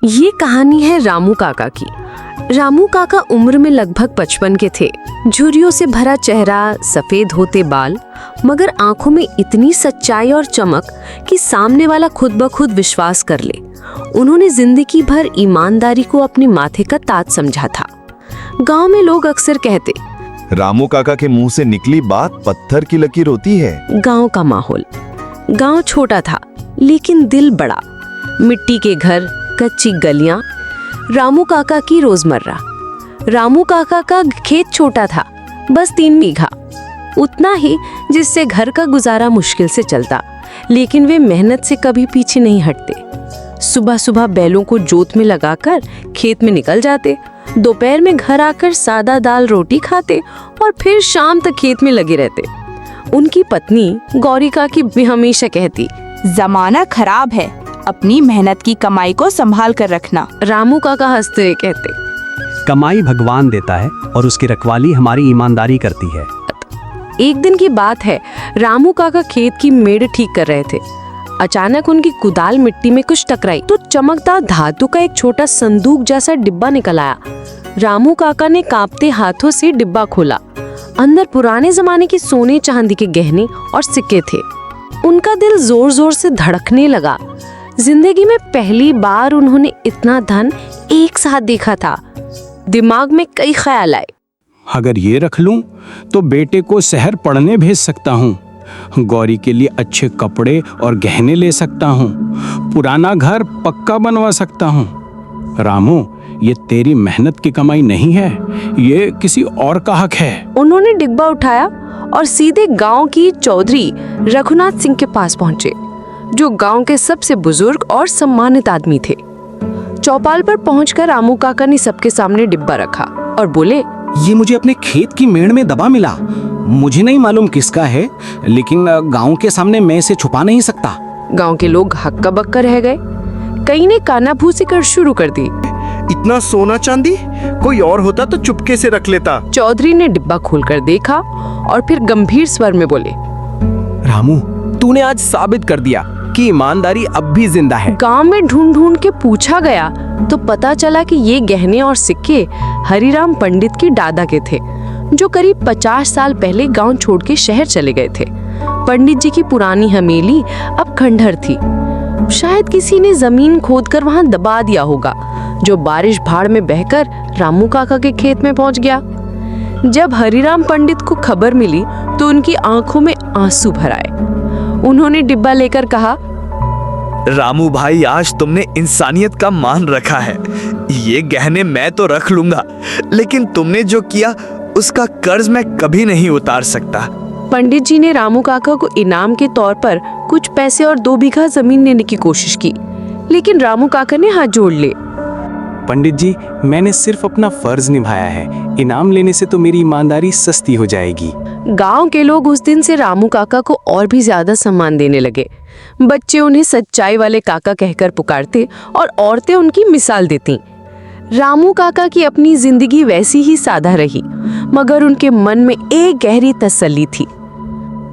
ये कहानी है रामू काका की। रामू काका उम्र में लगभग 55 के थे। झुर्रियों से भरा चेहरा, सफेद होते बाल, मगर आंखों में इतनी सच्चाई और चमक कि सामने वाला खुद ब खुद विश्वास कर ले। उन्होंने जिंदगी भर ईमानदारी को अपने माथे का ताज समझा था। गांव में लोग अक्सर कहते, रामू काका के मुंह से निकली बात पत्थर की लकीर होती है। गांव का माहौल। गांव छोटा था लेकिन दिल बड़ा। मिट्टी के घर, कच्ची गलियां, रामू काका की रोजमर्रा। रामू काका का खेत छोटा था, बस 3 बीघा, उतना ही जिससे घर का गुजारा मुश्किल से चलता। लेकिन वे मेहनत से कभी पीछे नहीं हटते। सुबह सुबह बैलों को जोत में लगाकर खेत में निकल जाते, दोपहर में घर आकर सादा दाल रोटी खाते और फिर शाम तक खेत में लगे रहते। उनकी पत्नी गौरी काकी भी हमेशा कहती, जमाना खराब है, अपनी मेहनत की कमाई को संभाल कर रखना। रामू काका हंसते हुए कहते, कमाई भगवान देता है और उसकी रखवाली हमारी ईमानदारी करती है। एक दिन की बात है, रामू काका खेत की मेड़ ठीक कर रहे थे। अचानक उनकी कुदाल मिट्टी में कुछ टकराई तो चमकदार धातु का एक छोटा संदूक जैसा डिब्बा निकल आया। रामू काका ने कांपते हाथों से डिब्बा खोला। अंदर पुराने जमाने के सोने चांदी के गहने और सिक्के थे। उनका दिल जोर जोर से धड़कने लगा। जिंदगी में पहली बार उन्होंने इतना धन एक साथ देखा था। दिमाग में कई ख्याल आए। अगर ये रख लूं तो बेटे को शहर पढ़ने भेज सकता हूँ, गौरी के लिए अच्छे कपड़े और गहने ले सकता हूँ, पुराना घर पक्का बनवा सकता हूँ। रामू, ये तेरी मेहनत की कमाई नहीं है, ये किसी और का हक है। उन्होंने डिब्बा उठाया और सीधे गांव की चौधरी रघुनाथ सिंह के पास पहुंचे, जो गांव के सबसे बुजुर्ग और सम्मानित आदमी थे। चौपाल पर पहुंचकर रामू काका ने सबके सामने डिब्बा रखा और बोले, ये मुझे अपने खेत की मेड़ में दबा मिला। मुझे नहीं मालूम किसका है, लेकिन गांव के सामने मैं इसे छुपा नहीं सकता। गांव के लोग हक्का बक्का रह गए। कई ने कानाफूसी कर शुरू कर दी। इतना सोना चांदी कोई और होता तो चुपके से रख लेता। चौधरी ने डिब्बा खोलकर देखा और फिर गंभीर स्वर में बोले, रामू, तूने आज साबित कर दिया कि ईमानदारी अब भी जिंदा है। गांव में ढूंढ ढूंढ के पूछा गया तो पता चला कि ये गहने और सिक्के हरिराम पंडित के दादा के थे, जो करीब 50 साल पहले गांव छोड़ के शहर चले गए थे। पंडित जी की पुरानी हवेली अब खंडहर थी। शायद किसी ने जमीन खोदकर वहां दबा दिया होगा, जो बारिश भाड़ में बहकर रामू काका के खेत में पहुंच गया। जब हरिराम पंडित को खबर मिली तो उनकी आंखों में आंसू भर आए। उन्होंने डिब्बा लेकर कहा, रामू भाई, आज तुमने इंसानियत का मान रखा है। ये गहने मैं तो रख लूंगा, लेकिन तुमने जो किया उसका कर्ज मैं कभी नहीं उतार सकता। पंडित जी ने रामू काका को इनाम के तौर पर कुछ पैसे और 2 बीघा जमीन देने की कोशिश की, लेकिन रामू काका ने हाथ जोड़ लिए। पंडित जी, मैंने सिर्फ अपना फर्ज निभाया है, इनाम लेने से तो मेरी ईमानदारी सस्ती हो जाएगी। गांव के लोग उस दिन से रामू काका को और भी ज्यादा सम्मान देने लगे। बच्चे उन्हें सच्चाई वाले काका कहकर पुकारते और औरतें उनकी मिसाल देती। रामू काका की अपनी जिंदगी वैसी ही सादा रही, मगर उनके मन में एक गहरी तसल्ली थी।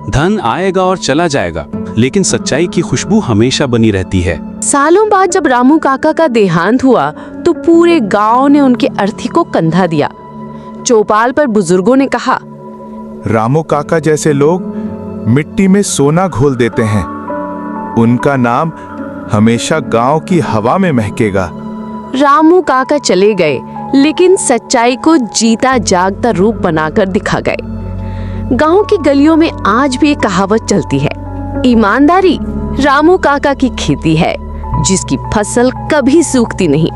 धन आएगा और चला जाएगा, लेकिन सच्चाई की खुशबू हमेशा बनी रहती है। सालों बाद जब रामू काका का देहांत हुआ तो पूरे गांव ने उनके अर्थी को कंधा दिया। चौपाल पर बुजुर्गों ने कहा, रामू काका जैसे लोग मिट्टी में सोना घोल देते हैं। उनका नाम हमेशा गांव की हवा में महकेगा। रामू काका चले गए, लेकिन सच्चाई को जीता जागता रूप बनाकर दिखा गए। गांव की गलियों में आज भी एक कहावत चलती है, ईमानदारी रामू काका की खेती है, जिसकी फसल कभी सूखती नहीं।